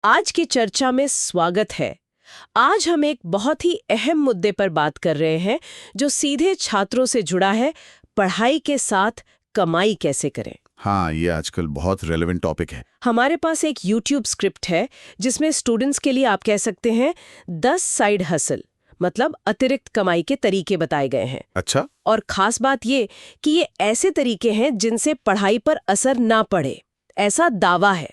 आज की चर्चा में स्वागत है। आज हम एक बहुत ही अहम मुद्दे पर बात कर रहे हैं जो सीधे छात्रों से जुड़ा है, पढ़ाई के साथ कमाई कैसे करें। हाँ, ये आजकल बहुत रेलेवेंट टॉपिक है। हमारे पास एक YouTube स्क्रिप्ट है जिसमें स्टूडेंट्स के लिए आप कह सकते हैं 10 साइड हसल मतलब अतिरिक्त कमाई के तरीके बताए गए हैं। अच्छा। और खास बात ये कि ये ऐसे तरीके हैं जिनसे पढ़ाई पर असर ना पड़े, ऐसा दावा है।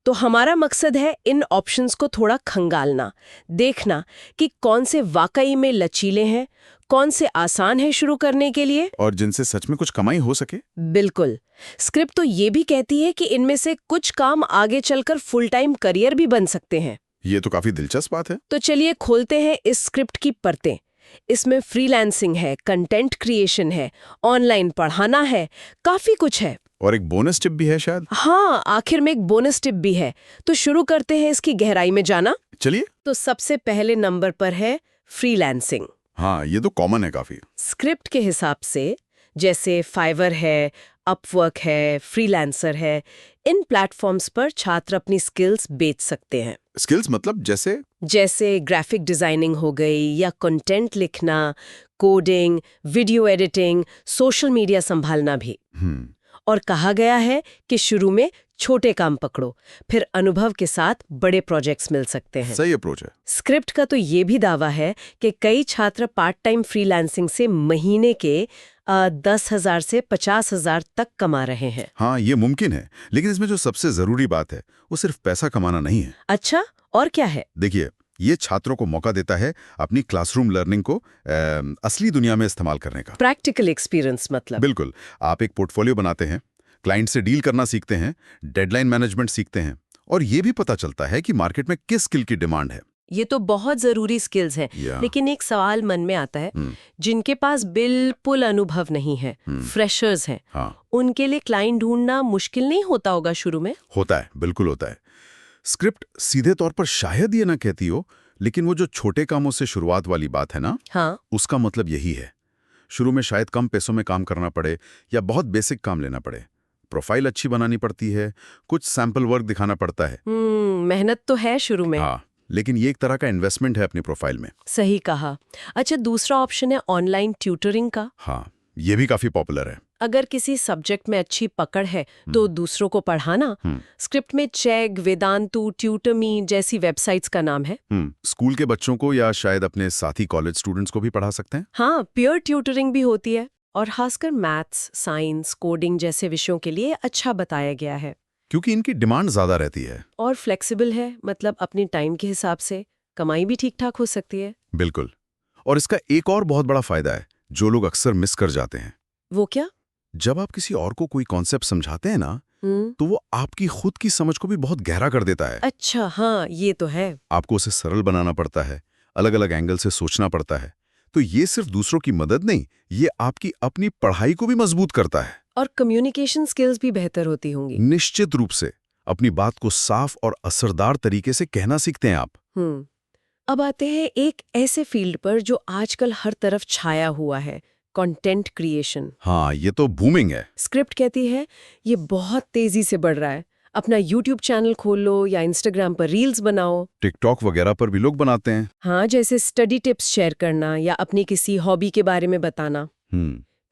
तो हमारा मकसद है इन ऑप्शंस को थोड़ा खंगालना, देखना कि कौन से वाकई में लचीले हैं, कौन से आसान है शुरू करने के लिए और जिनसे सच में कुछ कमाई हो सके। बिल्कुल। स्क्रिप्ट तो ये भी कहती है कि इनमें से कुछ काम आगे चलकर फुल टाइम करियर भी बन सकते हैं। ये तो काफी दिलचस्प बात है। तो चलिए खोलते हैं इस स्क्रिप्ट की परतें। इसमें फ्रीलांसिंग है, कंटेंट क्रिएशन है, ऑनलाइन पढ़ाना है, काफी कुछ है। और एक बोनस टिप भी है शायद। हाँ, आखिर में एक बोनस टिप भी है। तो शुरू करते हैं इसकी गहराई में जाना। चलिए। तो सबसे पहले नंबर पर है फ्रीलांसिंग। हाँ, ये तो कॉमन है काफी। स्क्रिप्ट के हिसाब से जैसे फाइवर है, अपवर्क है, फ्रीलांसर है, इन प्लेटफॉर्म्स पर छात्र अपनी स्किल्स बेच सकते हैं। स्किल्स मतलब जैसे ग्राफिक डिजाइनिंग हो गई या कंटेंट लिखना, coding, video editing, social media संभालना भी। और कहा गया है कि शुरू में छोटे काम पकड़ो, फिर अनुभव के साथ बड़े प्रोजेक्ट्स मिल सकते हैं। सही अप्रोच है। स्क्रिप्ट का तो ये भी दावा है कि कई छात्र पार्ट टाइम फ्रीलांसिंग से महीने के 10,000 से 50,000 तक कमा रहे हैं। हाँ, ये मुमकिन है, लेकिन इसमें जो सबसे जरूरी बात है वो सिर्फ पैसा कमाना नहीं है। अच्छा, और क्या है? देखिए, ये छात्रों को मौका देता है अपनी क्लासरूम लर्निंग को असली दुनिया में इस्तेमाल करने का। प्रैक्टिकल एक्सपीरियंस मतलब? बिल्कुल। आप एक पोर्टफोलियो बनाते हैं, क्लाइंट से डील करना सीखते हैं, डेडलाइन मैनेजमेंट सीखते हैं, और ये भी पता चलता है कि मार्केट में किस स्किल की डिमांड है। ये तो बहुत जरूरी स्किल्स हैं। लेकिन एक सवाल मन में आता है, जिनके पास बिल्कुल अनुभव नहीं है, फ्रेशर्स हैं, उनके लिए क्लाइंट ढूंढना मुश्किल नहीं होता होगा शुरू में? होता है, बिल्कुल होता है। स्क्रिप्ट सीधे तौर पर शायद ये ना कहती हो, लेकिन वो जो छोटे कामों से शुरुआत वाली बात है ना, उसका मतलब यही है। शुरू में शायद कम पैसों में काम करना पड़े या बहुत बेसिक काम लेना पड़े, प्रोफाइल अच्छी बनानी पड़ती है, कुछ सैंपल वर्क दिखाना पड़ता है। मेहनत तो है शुरू में। हाँ, लेकिन ये एक तरह का इन्वेस्टमेंट है अपनी प्रोफाइल में। सही कहा। अच्छा, दूसरा ऑप्शन है ऑनलाइन ट्यूटरिंग का। हाँ, ये भी काफी पॉपुलर है। अगर किसी सब्जेक्ट में अच्छी पकड़ है तो दूसरों को पढ़ाना। स्क्रिप्ट में चेग, वेदांतु, ट्यूटरमी जैसी वेबसाइट्स का नाम है। स्कूल के बच्चों को या शायद अपने साथी कॉलेज स्टूडेंट्स को भी पढ़ा सकते हैं। हाँ, पीयर ट्यूटरिंग भी होती है, और खासकर मैथ्स, साइंस, कोडिंग जैसे विषयों के लिए अच्छा बताया गया है। क्योंकि इनकी डिमांड ज्यादा रहती है और फ्लेक्सिबल है, मतलब अपनी टाइम के हिसाब से कमाई भी ठीक ठाक हो सकती है। बिल्कुल। और इसका एक और बहुत बड़ा फायदा है जो लोग अक्सर मिस कर जाते हैं। वो क्या? जब आप किसी और को कोई कॉन्सेप्ट समझाते हैं ना, तो वो आपकी खुद की समझ को भी बहुत गहरा कर देता है। अच्छा, हाँ, ये तो है। आपको उसे सरल बनाना पड़ता है, अलग अलग एंगल से सोचना पड़ता है। तो ये सिर्फ दूसरों की मदद नहीं, ये आपकी अपनी पढ़ाई को भी मजबूत करता है। और कम्युनिकेशन स्किल्स भी बेहतर होती होंगी। निश्चित रूप से। अपनी बात को साफ और असरदार तरीके से कहना सीखते हैं आप। अब आते हैं एक ऐसे फील्ड पर जो आजकल हर तरफ छाया हुआ है, कंटेंट क्रिएशन। हाँ, ये तो बूमिंग है। स्क्रिप्ट कहती है ये बहुत तेजी से बढ़ रहा है। अपना YouTube चैनल खोल लो या Instagram पर रील्स बनाओ। टिकटॉक वगैरह पर भी लोग बनाते हैं। हाँ, जैसे स्टडी टिप्स शेयर करना या अपनी किसी हॉबी के बारे में बताना।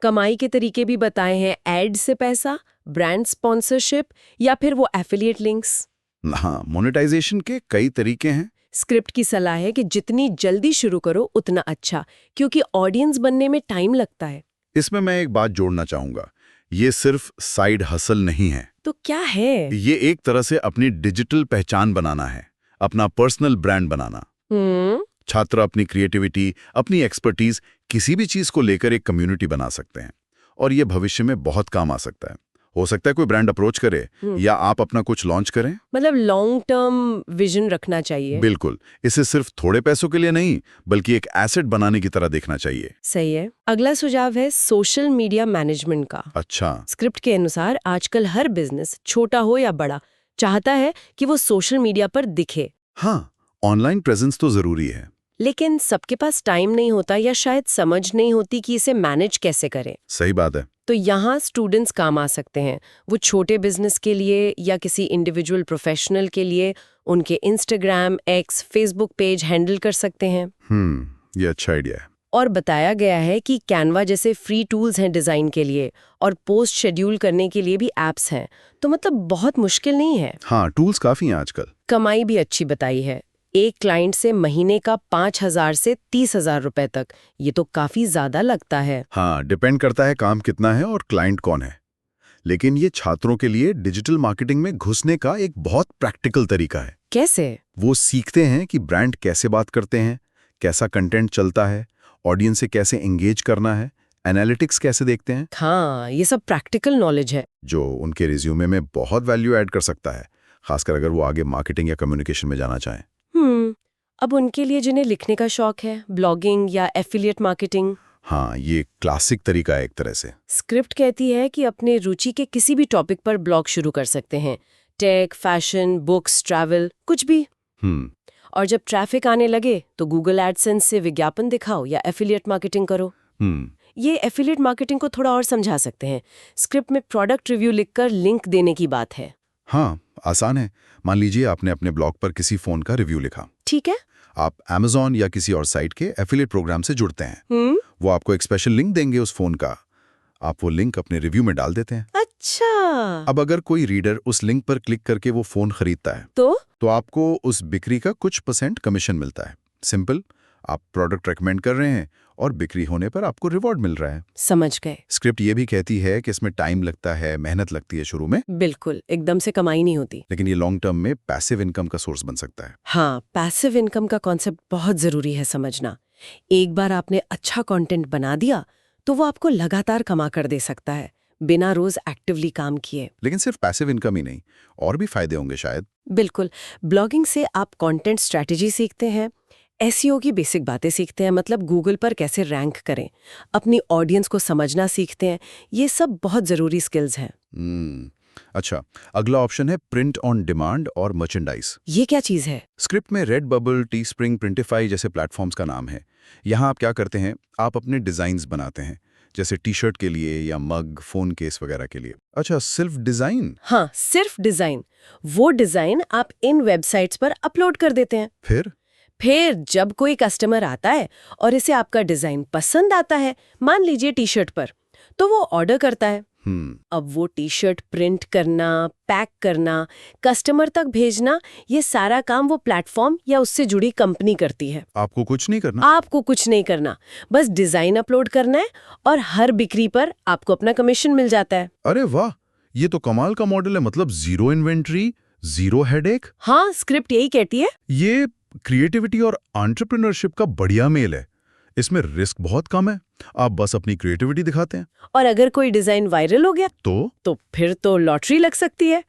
कमाई के तरीके भी बताए हैं, एड से पैसा, ब्रांड स्पॉन्सरशिप या फिर वो एफिलिएट लिंक्स। हाँ, मोनेटाइजेशन के कई तरीके हैं। स्क्रिप्ट की सलाह है कि जितनी जल्दी शुरू करो उतना अच्छा, क्योंकि ऑडियंस बनने में टाइम लगता है। इसमें मैं एक बात जोड़ना चाहूंगा, ये सिर्फ साइड हसल नहीं है। तो क्या है? ये एक तरह से अपनी डिजिटल पहचान बनाना है, अपना पर्सनल ब्रांड बनाना। छात्र अपनी क्रिएटिविटी, अपनी एक्सपर्टीज, किसी भी चीज को लेकर एक कम्युनिटी बना सकते हैं, और ये भविष्य में बहुत काम आ सकता है। हो सकता है कोई ब्रांड अप्रोच करे या आप अपना कुछ लॉन्च करें। मतलब लॉन्ग टर्म विजन रखना चाहिए। बिल्कुल। इसे सिर्फ थोड़े पैसों के लिए नहीं, बल्कि एक एसेट बनाने की तरह देखना चाहिए। सही है। अगला सुझाव है सोशल मीडिया मैनेजमेंट का। अच्छा। स्क्रिप्ट के अनुसार आजकल हर बिजनेस, छोटा हो या बड़ा, चाहता है कि वो सोशल मीडिया पर दिखे। हाँ, ऑनलाइन प्रेजेंस तो जरूरी है, लेकिन सबके पास टाइम नहीं होता या शायद समझ नहीं होती कि इसे मैनेज कैसे करें। सही बात है। तो यहाँ स्टूडेंट्स काम आ सकते हैं। वो छोटे बिजनेस के लिए या किसी इंडिविजुअल प्रोफेशनल के लिए उनके Instagram, x, Facebook page handle कर सकते हैं। ये अच्छा आइडिया है। और बताया गया है कि कैनवा जैसे फ्री टूल्स हैं डिज़ाइन के लिए, और पोस्ट शेड्यूल करने के लिए भी एप्स हैं। तो मतलब बहुत मुश्किल नहीं है। हाँ, टूल्स काफ़ी हैं आजकल। कमाई भी अच्छी बताई है। एक क्लाइंट से महीने का 5,000 से 30,000 रुपए तक। ये तो काफ़ी ज़्यादा लगता है। हाँ, डिपेंड करता है काम कितना है और क्लाइंट कौन है। लेकिन ये छात्रों के लिए डिजिटल मार्केटिंग में घुसने का एक बहुत प्रैक्टिकल तरीका है। कैसे? वो सीखते हैं कि ब्रांड कैसे बात करते हैं, कैसा कंटेंट चलता है, ऑडियंस से कैसे एंगेज करना है, एनालिटिक्स कैसे देखते हैं। हाँ, ये सब प्रैक्टिकल नॉलेज है जो उनके रिज्यूमे में बहुत वैल्यू ऐड कर सकता है, खासकर अगर वो आगे मार्केटिंग या कम्युनिकेशन में जाना चाहें। अब उनके लिए जिन्हें लिखने का शौक है, ब्लॉगिंग या एफिलिएट मार्केटिंग। हाँ, ये क्लासिक तरीका है एक तरह से। स्क्रिप्ट कहती है कि अपने रुचि के किसी भी टॉपिक पर ब्लॉग शुरू कर सकते हैं। टेक, फैशन, बुक्स, ट्रैवल, कुछ भी। और जब ट्रैफिक आने लगे तो गूगल एडसेंस से विज्ञापन दिखाओ या एफिलिएट मार्केटिंग करो। ये एफिलिएट मार्केटिंग को थोड़ा और समझा सकते हैं। स्क्रिप्ट में प्रोडक्ट रिव्यू लिखकर लिंक देने की बात है। हाँ, आसान है। मान लीजिए आपने अपने ब्लॉग पर किसी फोन का रिव्यू लिखा। ठीक है। आप Amazon या किसी और साइट के एफिलिएट प्रोग्राम से जुड़ते हैं। वो आपको एक स्पेशल लिंक देंगे उस फोन का। आप वो लिंक अपने रिव्यू में डाल देते हैं। अच्छा। अब अगर कोई रीडर उस लिंक पर क्लिक करके वो फोन खरीदता है तो आपको उस बिक्री का कुछ % कमीशन मिलता है। सिंपल, आप प्रोडक्ट रेकमेंड कर रहे हैं और बिक्री होने पर आपको रिवॉर्ड मिल रहा है। समझ गए। स्क्रिप्ट ये भी कहती है कि इसमें टाइम लगता है, मेहनत लगती है शुरू में। बिल्कुल, एकदम से कमाई नहीं होती। लेकिन ये लॉन्ग टर्म में पैसिव इनकम का सोर्स बन सकता है। हाँ, पैसिव इनकम का कॉन्सेप्ट बहुत जरूरी है समझना। एक बार आपने अच्छा कंटेंट बना दिया तो वो आपको लगातार कमा कर दे सकता है, बिना रोज एक्टिवली काम किए। लेकिन सिर्फ पैसिव इनकम ही नहीं, और भी फायदे होंगे शायद। बिल्कुल, ब्लॉगिंग से आप कंटेंट स्ट्रैटेजी सीखते हैं, एसईओ की बेसिक बातें सीखते हैं, मतलब गूगल पर कैसे रैंक करें, अपनी ऑडियंस को समझना सीखते हैं। ये सब बहुत जरूरी स्किल्स हैं। अच्छा, अगला ऑप्शन है प्रिंट ऑन डिमांड और मर्चेंडाइज। ये क्या चीज है? स्क्रिप्ट में रेडबबल, टीस्प्रिंग, प्रिंटिफाई जैसे प्लेटफॉर्म्स का नाम है। यहाँ आप क्या करते हैं, आप अपने डिजाइन्स बनाते हैं, जैसे टी शर्ट के लिए या मग, फोन केस वगैरह के लिए। अच्छा, सिर्फ डिजाइन? हाँ, सिर्फ डिजाइन। वो डिजाइन आप इन वेबसाइट्स पर अपलोड कर देते हैं। फिर जब कोई कस्टमर आता है और इसे आपका डिजाइन पसंद आता है, मान लीजिए टी शर्ट पर, तो वो ऑर्डर करता है। अब वो टी शर्ट प्रिंट करना, पैक करना, कस्टमर तक भेजना, ये सारा काम वो प्लेटफॉर्म या उससे जुड़ी कंपनी करती है। आपको कुछ नहीं करना? आपको कुछ नहीं करना, बस डिजाइन अपलोड करना है और हर बिक्री पर आपको अपना कमीशन मिल जाता है। अरे वाह, ये तो कमाल का मॉडल है। मतलब जीरो इन्वेंट्री, जीरो हेडेक। हाँ, स्क्रिप्ट यही कहती है। ये क्रिएटिविटी और एंटरप्रेन्योरशिप का बढ़िया मेल है। इसमें रिस्क बहुत कम है, आप बस अपनी क्रिएटिविटी दिखाते हैं। और अगर कोई डिजाइन वायरल हो गया तो फिर तो लॉटरी लग सकती है।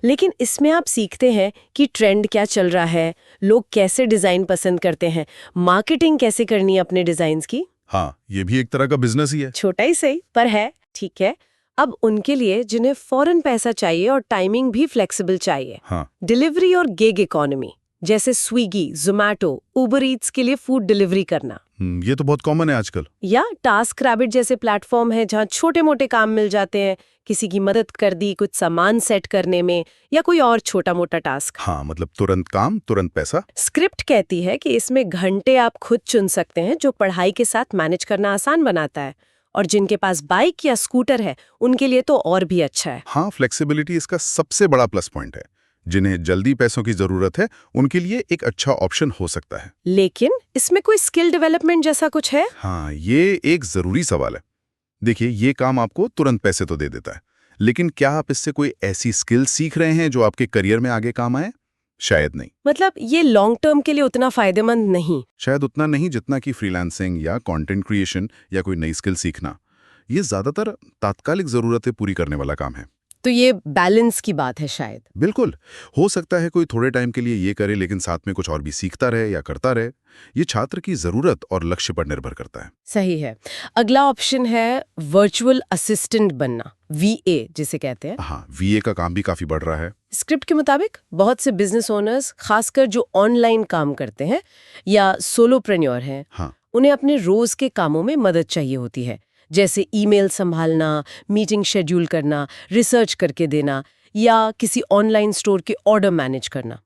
लेकिन इसमें आप सीखते हैं कि ट्रेंड क्या चल रहा है, लोग कैसे डिजाइन पसंद करते हैं, मार्केटिंग कैसे करनी है अपने डिजाइन्स की। हाँ, ये भी एक तरह का बिजनेस ही है। छोटा ही सही, पर है। ठीक है, अब उनके लिए जिन्हें फौरन पैसा चाहिए और टाइमिंग भी फ्लेक्सिबल चाहिए। हाँ। डिलीवरी और गिग इकोनॉमी, जैसे स्विगी, जोमैटो, उबर ईट्स के लिए फूड डिलीवरी करना। ये तो बहुत कॉमन है आजकल। या टास्क रैबिट जैसे प्लेटफॉर्म है जहां छोटे मोटे काम मिल जाते हैं, किसी की मदद कर दी कुछ सामान सेट करने में या कोई और छोटा मोटा टास्क। हाँ, मतलब तुरंत काम, तुरंत पैसा। स्क्रिप्ट कहती है कि इसमें घंटे आप खुद चुन सकते हैं, जो पढ़ाई के साथ मैनेज करना आसान बनाता है। और जिनके पास बाइक या स्कूटर है उनके लिए तो और भी अच्छा है। हाँ, फ्लेक्सिबिलिटी इसका सबसे बड़ा प्लस पॉइंट है। जिन्हें जल्दी पैसों की जरूरत है उनके लिए एक अच्छा ऑप्शन हो सकता है। लेकिन इसमें कोई स्किल डेवलपमेंट जैसा कुछ है? हाँ, ये एक जरूरी सवाल है। देखिए, ये काम आपको तुरंत पैसे तो दे देता है, लेकिन क्या आप इससे कोई ऐसी स्किल सीख रहे हैं जो आपके करियर में आगे काम आए? शायद नहीं। मतलब ये लॉन्ग टर्म के लिए उतना फायदेमंद नहीं। शायद उतना नहीं जितना कि फ्रीलांसिंग या कंटेंट क्रिएशन या कोई नई स्किल सीखना। ये ज्यादातर तात्कालिक जरूरतें पूरी करने वाला काम है। तो ये बैलेंस की बात है शायद। बिल्कुल, हो सकता है कोई थोड़े टाइम के लिए ये करे लेकिन साथ में कुछ और भी सीखता रहे या करता रहे। ये छात्र की जरूरत और लक्ष्य पर निर्भर करता है। सही है। अगला ऑप्शन है वर्चुअल असिस्टेंट बनना, VA जिसे कहते हैं। हाँ, VA का काम भी काफी बढ़ रहा है। स्क्रिप्ट के मुताबिक बहुत से बिजनेस ओनर्स, खासकर जो ऑनलाइन काम करते हैं या सोलोप्रेन्योर हैं, हाँ, उन्हें अपने रोज के कामों में मदद चाहिए होती है, जैसे ईमेल संभालना, मीटिंग शेड्यूल करना, रिसर्च करके देना या किसी ऑनलाइन स्टोर के ऑर्डर मैनेज करना।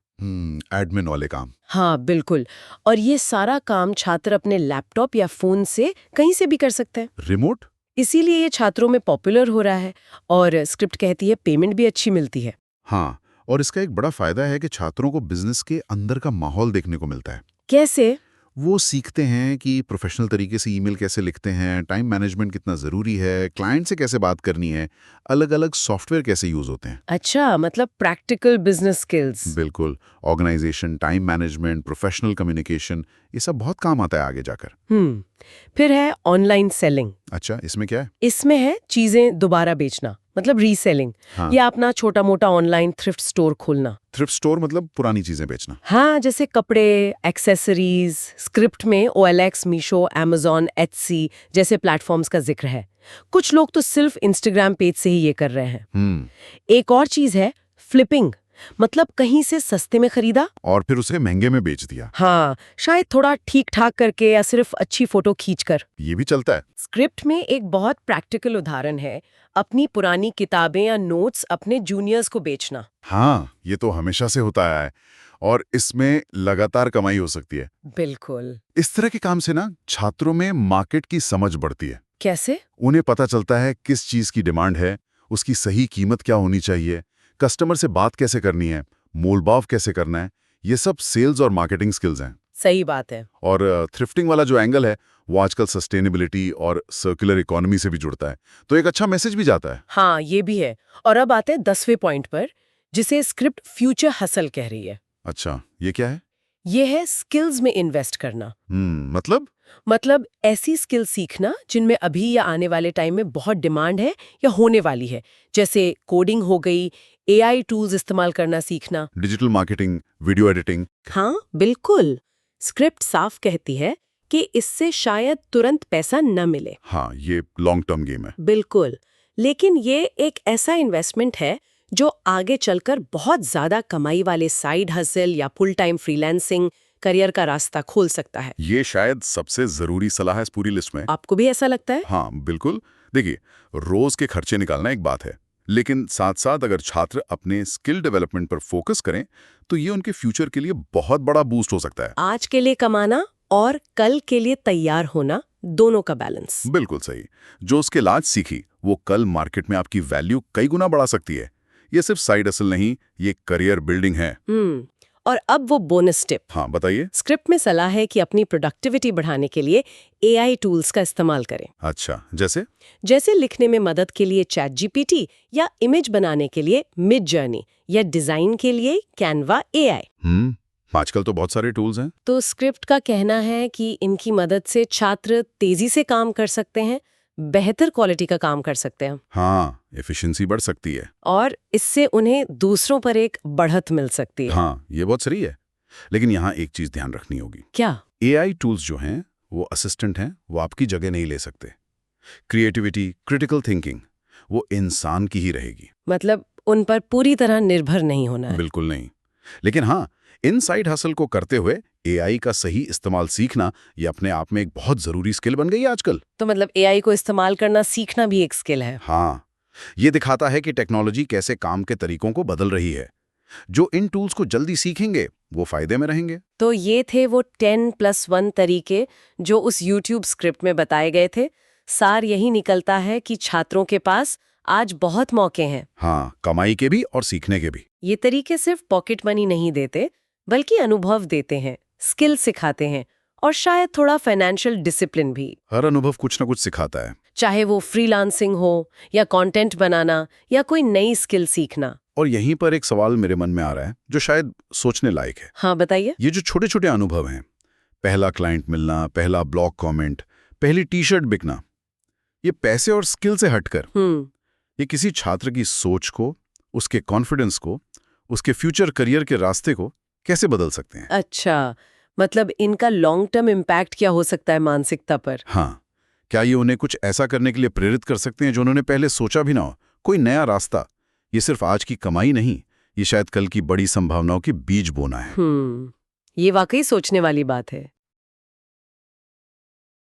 एडमिन वाले काम। हाँ बिल्कुल। और ये सारा काम छात्र अपने लैपटॉप या फोन से कहीं से भी कर सकते हैं। रिमोट? इसीलिए ये छात्रों में पॉपुलर हो रहा है और स्क्रिप्ट कहती है पेमेंट भी अच्छी मिलती है। हाँ, और इसका एक बड़ा फायदा है कि छात्रों को बिजनेस के अंदर का माहौल देखने को मिलता है। कैसे? वो सीखते हैं कि प्रोफेशनल तरीके से ईमेल कैसे लिखते हैं, टाइम मैनेजमेंट कितना ज़रूरी है, क्लाइंट से कैसे बात करनी है, अलग-अलग सॉफ्टवेयर कैसे यूज़ होते हैं। अच्छा, मतलब प्रैक्टिकल बिजनेस स्किल्स। बिल्कुल। Organisation, time management, professional communication, ये सब बहुत काम आता है आगे जाकर। फिर है ऑनलाइन सेलिंग। अच्छा, इसमें क्या है? इसमें है चीजें दोबारा बेचना, मतलब रीसेलिंग। हाँ। या अपना छोटा मोटा ऑनलाइन थ्रिफ्ट स्टोर खोलना। थ्रिफ्ट स्टोर मतलब पुरानी चीजें बेचना। हाँ, जैसे कपड़े, एक्सेसरीज। स्क्रिप्ट में OLX, मीशो, Amazon, Etsy जैसे प्लेटफॉर्म्स का जिक्र है। कुछ लोग तो सिर्फ इंस्टाग्राम पेज से ही ये कर रहे हैं। एक और चीज है फ्लिपिंग, मतलब कहीं से सस्ते में खरीदा और फिर उसे महंगे में बेच दिया। हाँ, शायद थोड़ा ठीक ठाक करके या सिर्फ अच्छी फोटो खींचकर। ये भी चलता है। स्क्रिप्ट में एक बहुत प्रैक्टिकल उदाहरण है, अपनी पुरानी किताबें या नोट्स अपने जूनियर्स को बेचना। हाँ, ये तो हमेशा से होता है और इसमें लगातार कमाई हो सकती है। बिल्कुल। इस तरह के काम से ना छात्रों में मार्केट की समझ बढ़ती है। कैसे? उन्हें पता चलता है किस चीज की डिमांड है, उसकी सही कीमत क्या होनी चाहिए, कस्टमर से बात कैसे करनी है, मोलभाव कैसे करना है। ये सब सेल्स और मार्केटिंग स्किल्स हैं। सही बात है। और थ्रिफ्टिंग वाला जो एंगल है वो आजकल सस्टेनेबिलिटी और सर्कुलर इकोनॉमी से भी जुड़ता है, तो एक अच्छा मैसेज भी जाता है। हाँ, ये भी है। और अब आते हैं 10वें पॉइंट पर, जिसे स्क्रिप्ट फ्यूचर हसल कह रही है। अच्छा, ये क्या है? ये है स्किल्स में इन्वेस्ट करना। मतलब ऐसी स्किल सीखना जिनमें अभी या आने वाले टाइम में बहुत डिमांड है या होने वाली है, जैसे कोडिंग हो गई, AI टूल्स इस्तेमाल करना सीखना, डिजिटल मार्केटिंग, वीडियो एडिटिंग। हाँ बिल्कुल। स्क्रिप्ट साफ कहती है कि इससे शायद तुरंत पैसा न मिले। हाँ, ये लॉन्ग टर्म गेम है। बिल्कुल, लेकिन ये एक ऐसा इन्वेस्टमेंट है जो आगे चलकर बहुत ज्यादा कमाई वाले साइड हसल या फुल टाइम फ्रीलांसिंग करियर का रास्ता खोल सकता है। ये शायद सबसे जरूरी सलाह है इस पूरी लिस्ट में। आपको भी ऐसा लगता है? हाँ बिल्कुल। देखिए, रोज के खर्चे निकालना एक बात है, लेकिन साथ साथ अगर छात्र अपने स्किल डेवलपमेंट पर फोकस करें तो ये उनके फ्यूचर के लिए बहुत बड़ा बूस्ट हो सकता है। आज के लिए कमाना और कल के लिए तैयार होना, दोनों का बैलेंस। बिल्कुल सही। जो स्किल आज सीखी वो कल मार्केट में आपकी वैल्यू कई गुना बढ़ा सकती है। ये सिर्फ साइड हसल नहीं, ये करियर बिल्डिंग है। और अब वो बोनस टिप। हाँ बताइए। स्क्रिप्ट में सलाह है कि अपनी प्रोडक्टिविटी बढ़ाने के लिए AI टूल्स का इस्तेमाल करें। अच्छा, जैसे लिखने में मदद के लिए ChatGPT या इमेज बनाने के लिए Midjourney या डिजाइन के लिए Canva AI। आजकल तो बहुत सारे टूल्स हैं। तो स्क्रिप्ट का कहना है कि इनकी मदद से छात्र तेजी से काम कर सकते हैं, बेहतर क्वालिटी का काम कर सकते हैं। हाँ, एफिशिएंसी बढ़ सकती है और इससे उन्हें दूसरों पर एक बढ़त मिल सकती है। हाँ, ये बहुत सही है। लेकिन यहाँ एक चीज ध्यान रखनी होगी। क्या? AI टूल्स जो हैं वो असिस्टेंट हैं, वो आपकी जगह नहीं ले सकते। क्रिएटिविटी, क्रिटिकल थिंकिंग वो इंसान की ही रहेगी। मतलब उन पर पूरी तरह निर्भर नहीं होना है। बिल्कुल नहीं। लेकिन हाँ, इन साइड हसल को करते हुए AI का सही इस्तेमाल सीखना ये अपने आप में एक बहुत जरूरी स्किल बन गई है आजकल। तो मतलब AI को इस्तेमाल करना सीखना भी एक स्किल है। हाँ, ये दिखाता है कि टेक्नोलॉजी कैसे काम के तरीकों को बदल रही है। जो इन टूल्स को जल्दी सीखेंगे वो फायदे में रहेंगे। तो ये थे वो 10+1 तरीके जो उस YouTube स्क्रिप्ट में बताए गए थे। सार यही निकलता है कि छात्रों के पास आज बहुत मौके हैं। हाँ, कमाई के भी और सीखने के भी। ये तरीके सिर्फ पॉकेट मनी नहीं देते, बल्कि अनुभव देते हैं, स्किल सिखाते हैं और शायद थोड़ा फाइनेंशियल डिसिप्लिन भी। हर अनुभव कुछ न कुछ सिखाता है, चाहे वो फ्रीलांसिंग हो या कंटेंट बनाना या कोई नई स्किल सीखना। और यहीं पर एक सवाल मेरे मन में आ रहा है जो शायद सोचने लायक है। हाँ बताइए। ये जो छोटे छोटे अनुभव हैं, पहला क्लाइंट मिलना, पहला ब्लॉग कमेंट, पहली टी-शर्ट बिकना, ये पैसे और स्किल से हटकर ये किसी छात्र की सोच को, उसके कॉन्फिडेंस को, उसके फ्यूचर करियर के रास्ते को कैसे बदल सकते हैं। अच्छा, मतलब इनका लॉन्ग टर्म इम्पैक्ट क्या हो सकता है मानसिकता पर? हाँ, क्या ये उन्हें कुछ ऐसा करने के लिए प्रेरित कर सकते हैं जो उन्होंने पहले सोचा भी ना हो, कोई नया रास्ता। ये सिर्फ आज की कमाई नहीं, ये शायद कल की बड़ी संभावनाओं की बीज बोना है। ये वाकई सोचने वाली बात है।